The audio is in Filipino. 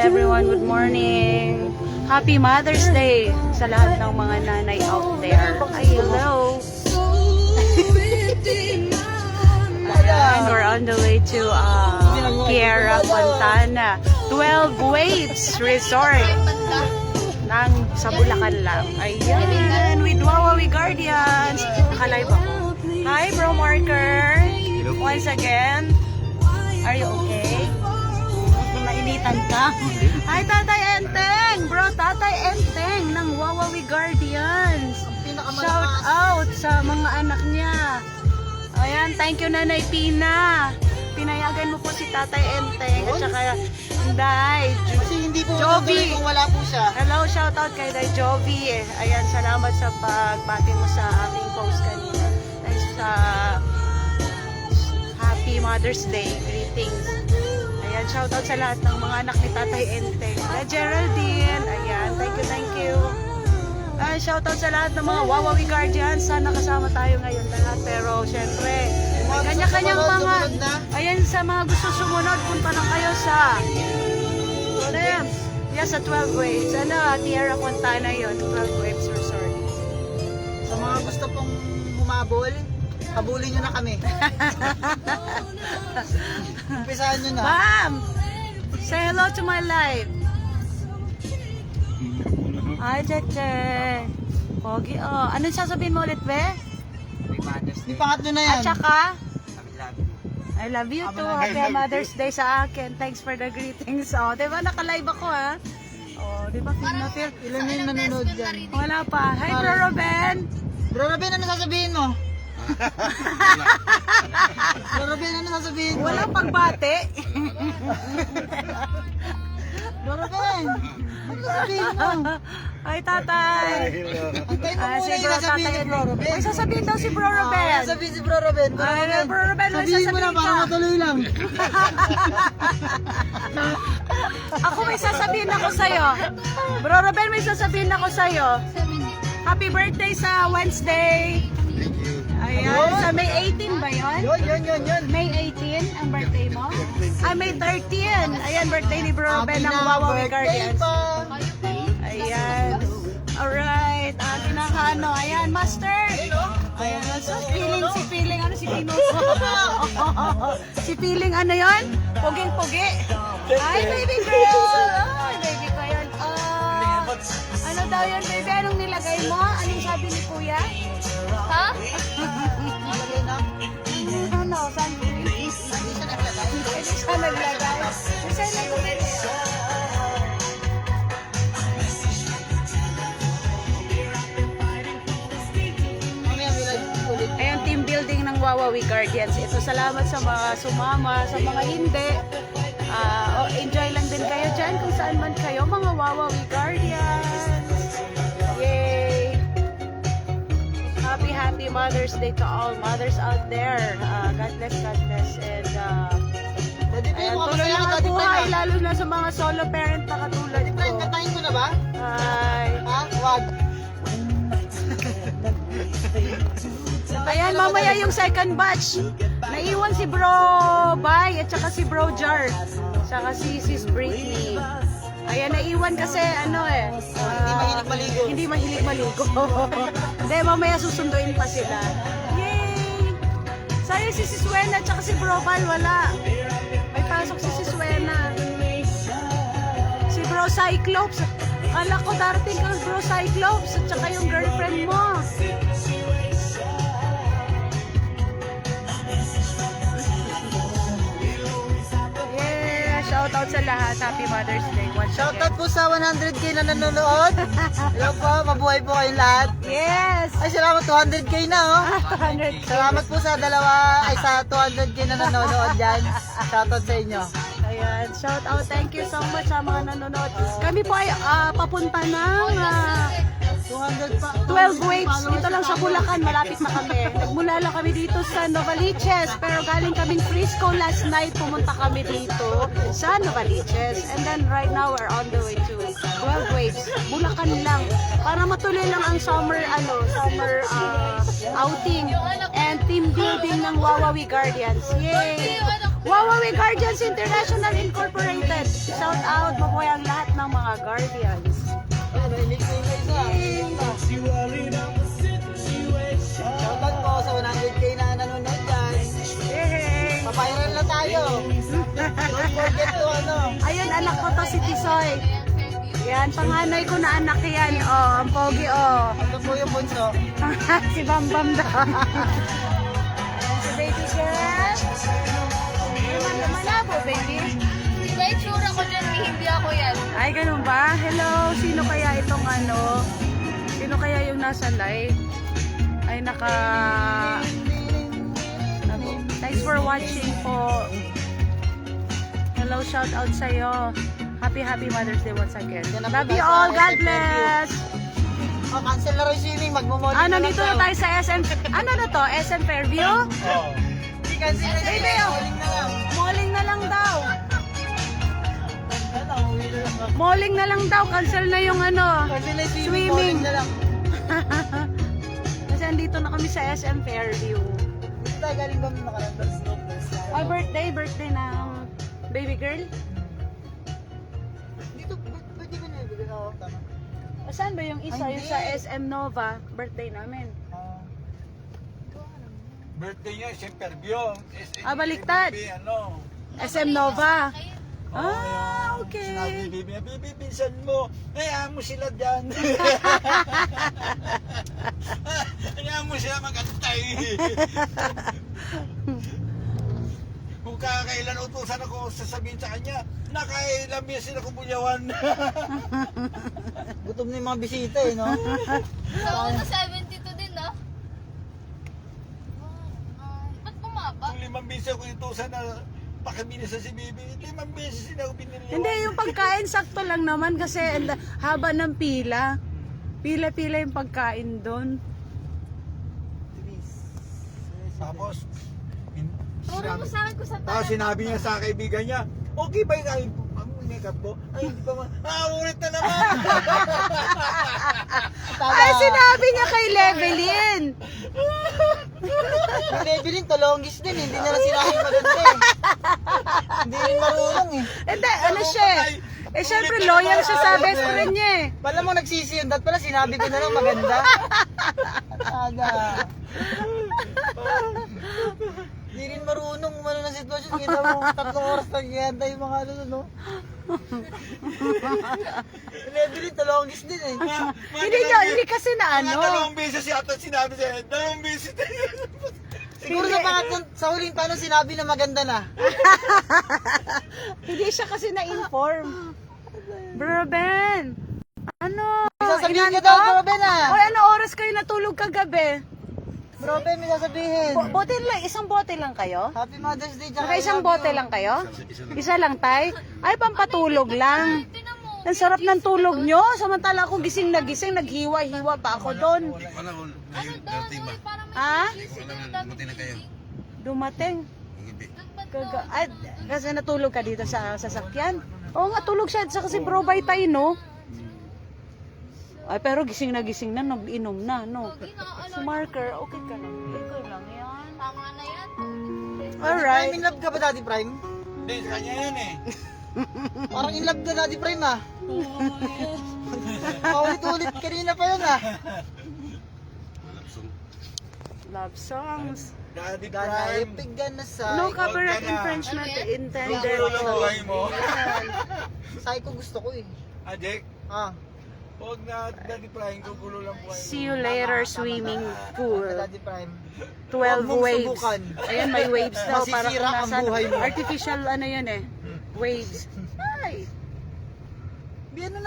everyone, good morning. Happy Mother's Day sa lahat ng mga nanay out there. Ay, hello. Ayan, we're on the way to Tierra Fontana 12 Waves Resort ng sa Bulacan lang. Ayan, with Wawawi Guardians. Nakalive ako. Hi, Bro Marker. Once again, are you okay? Nainitan ka? Hi, Tatay Enteng! Bro, Tatay Enteng ng Wawawi Guardians. Shout out sa mga anak niya. Ayan, thank you, Nanay Pina. Pinayagan mo po si Tatay Enteng at saka Day Kasi hindi po Jovi. kung wala po siya. Hello, shout out kay Day Jovi. Ayan, salamat sa pagbati mo sa aking post kanina. Thanks sa Happy Mother's Day greetings. Ayan, shout out sa lahat ng mga anak ni Tatay Enteng. Geraldine, ayan, thank you. Shout out sa lahat ng mga Wawawi Guardians. Sana kasama tayo ngayon lahat. Pero syempre, may kanya-kanyang mga, ayan, sa mga gusto sumunod, punta lang kayo sa sa 12 Waves. Tierra Fontana yun, 12 Waves Resort. Sa mga gusto pong humabol, habulin nyo na kami. Umpisahan nyo na. Ma'am! Say hello to my live. Hi, Cheche. Pogi, oh. Anong sasabihin mo ulit, be? Yung pangatlo na yan. At saka, I love you too. Happy Mother's Day sa akin. Thanks for the greetings. Oh, diba? Naka-live ako, ha? Oh, diba? Feel na feel. Ilan na yung nanonood dyan? Wala pa. Hi, Bro Ruben. Bro Robin, ano sasabihin mo? Bro Robin, ano sasabihin mo? Walang pagbate. Bro Robin, ano sasabihin mo? Hi, tatay. Antayin mo muna Si yung Bro sasabihin ni Tatay. Bro Robin. May sasabihin daw si Bro Ruben. Sabihin si Bro Robin. Ay, Bro Ruben, may Sabihin mo na sasabihin para ka. matuloy lang. Ako may sasabihin ako sa'yo. Bro Ruben, may sasabihin ako sa'yo. Happy birthday sa Wednesday. Ayan, sa May 18 ba yun? Yun. May 18 ang birthday mo? May 13. Ayan, birthday ni Bro Ruben ng Wawawi Guardians. Ayan. Alright. Kinakano. Ayan, Master. Ayan. So, si Feeling, ano si Pino? Si Feeling, ano yun? Puging-pugi. Ay, baby girl. Ay, baby ko yun. Ano daw yun, baby? Anong nilagay mo? Anong sabi ni Kuya? Ha? Ano? Saan? Hindi siya naglagay. Kasi naglagay. Ayun, team building ng Wawawi Guardians. Ito, salamat sa mga sumama, sa mga hindi. Enjoy lang din kayo dyan kung saan man kayo, mga Wawawi Guardians. Yay! Happy Mother's Day to all mothers out there. God bless. And ayan, tuloy lang ang buhay, lalo na sa mga solo parent na katulad Daddy Frank, ko. katayin ko na ba? Hi! Ha? Wag. Ayan, mamaya yung second batch. Naiwan si Bro Bay at saka si Bro Jar. Saka si Sis Britney. Ayan, naiwan kasi Hindi mahilig maligo. Hindi mahilig maligo. Hindi, mamaya susunduin pa sila. Yay! Sayang si Sis Wena at saka si Bro Bal, wala. May pasok si Sis Wena. Si Bro Cyclops. Kala ko darating kang Bro Cyclops at saka yung girlfriend mo. Shout out sa lahat. Happy Mother's Day. Once Shoutout po sa 100k na nanonood. Hello po, mabuhay po kayong lahat. Yes! Ay, salamat, 200k na oh. 200. Salamat po sa sa 200k na nanonood dyan. Shoutout sa inyo. Ayan, shout out. Thank you so much sa mga nanonood. Kami po ay papunta ng 12 Waves. Dito lang sa Bulacan, malapit na kami. Nagmula lang kami dito sa Novaliches. Pero galing kaming Frisco last night. Pumunta kami dito sa Novaliches. And then right now, we're on the way to 12 Waves. Bulacan lang. Para matuloy lang ang summer outing and team building ng Wawawi Guardians. Yay! Wawawi Guardians International Incorporated. Shout out, mabuhay ang Guardians. Ayun, nailig ko yung isa. Shoutout po sa 100k na nanonood dyan. Yay! Papiral na tayo. Don't forget to Ayun, anak ko to si Tisoy. Yan, panganay ko na anak yan. Oh, ang pogi, oh. Ito po yung bunso. Si Bambam daw. Si baby girl. Malabo, baby. Iba yung tsura ko dyan, hindi ako yan. Ay, ganun ba? Hello, sino kaya itong ano? Sino kaya yung nasa live? Ay, Thanks for watching po. Hello, shout out sa'yo. Happy Mother's Day once again. Yan na po Love you tayo sa all. God SM bless. Oh, cancel na rin swimming. Magmumoli Ah, nandito na tayo sa SM. Ano na to? SM Fairview? Oo. Hindi cancel na rin. Baby, oh. Calling na lang. Malling na lang daw. Ano, uwi na lang ako. Malling na lang daw. Cancel na yung ano. Cancel na yung Swimming. swimming. Calling na lang. Kasi andito na kami sa SM Fairview. Basta galing ba may makarandang snow? Ay, birthday ng baby girl. Dito, pwede ko na ibigay ako. Tama. Saan ba yung isa? Ay, Yung hindi. sa SM Nova, birthday namin. Birthday niya, siyempre, Fairview. Ah, baliktad. Ano? SM Nova. Oh, Ah, yan. okay. Sinabi ni Bibi, Bibi, pinsan mo. Hayaan mo sila dyan. Hayaan mo sila magantay. Kung kakailan utusan ako, sasabihin sa kanya, nakailan beses sila kumulyawan. Gutom na yung mga bisita eh, no? Sa una 72 din, no? Ba't bumaba? Kung 5 beses ako utusan na pakabilisan si Bibi, 5 beses sila ako piniliwan. Hindi, yung pagkain sakto lang naman kasi haba ng pila. Pila-pila yung pagkain doon. Tapos, Turo mo sa akin kung saan tapos sinabi niya sa kaibigan niya, okay ba yung makeup ko? Ay, hindi pa ulit na naman. Ay, sinabi niya kay Levelin. Yung Levelin, talongis din. Hindi na lang sinabi maganda eh. Hindi rin marunong eh. Hindi, ano siya eh. Eh, syempre, loyal siya sa best friend niya eh. Pala mo nagsisi yun. Dahil pala sinabi ko na lang maganda. Aga. Hindi rin marunong umano ng sitwasyon. Kita mo, 3 oras na ganda yung mga ano, no? Levelin, talongis din eh. Hindi kasi na ano. Dalawang beses yata sinabi sa'yo. Dalawang beses. Siguro sa pangatlong, sa huling tanong sinabi na maganda na. Hindi siya kasi na-inform. Bro Ben, ano? Sasabihin ka Inantok? daw, Bro Ben ah. Oy, ano oras kayo natulog kagabi? Bro Ben, may sasabihin. Bote lang, isang bote lang kayo? Happy Mother's Day. tsaka Saka isang I love bote you. lang kayo? Isa lang, tay? Ay, pampatulog lang. Tinan mo. Ang sarap ng tulog nyo. Samantala ako gising na gising, naghiwa-hiwa pa ako doon. Ano doon? Uy, parang may Ha? gising na dami gising. Dumating. Ay, kasi natulog ka dito sa sasakyan? Oo nga, tulog siya. Sa kasi bro by tayo, no? Ay, pero gising na, nag-inom na, no? Pogi na, Si Marker, okay ka lang. Okay lang yan. Tama na yan. Alright. Prime, in love ka ba, Daddy Prime? Hindi, sa kanya yan eh. Parang in love ka, Daddy Prime ah. Paulit-ulit kanina pa yun ah. Love songs. Daddy Ganay, Prime. pigan na sa... No copyright Huwag ka na. infringement Ano intended. Gulo ng buhay mo. Psycho gusto ko eh. Ah, Jake, Ah, huwag na Daddy Prime, gugulo lang buhay mo. See you later, swimming pool. Daddy Prime. 12 Huwag mong waves. subukan. Ayan, may waves daw. Parang Masisira ang nasa buhay mo. artificial ano yun eh. Waves. Ay. Di ano na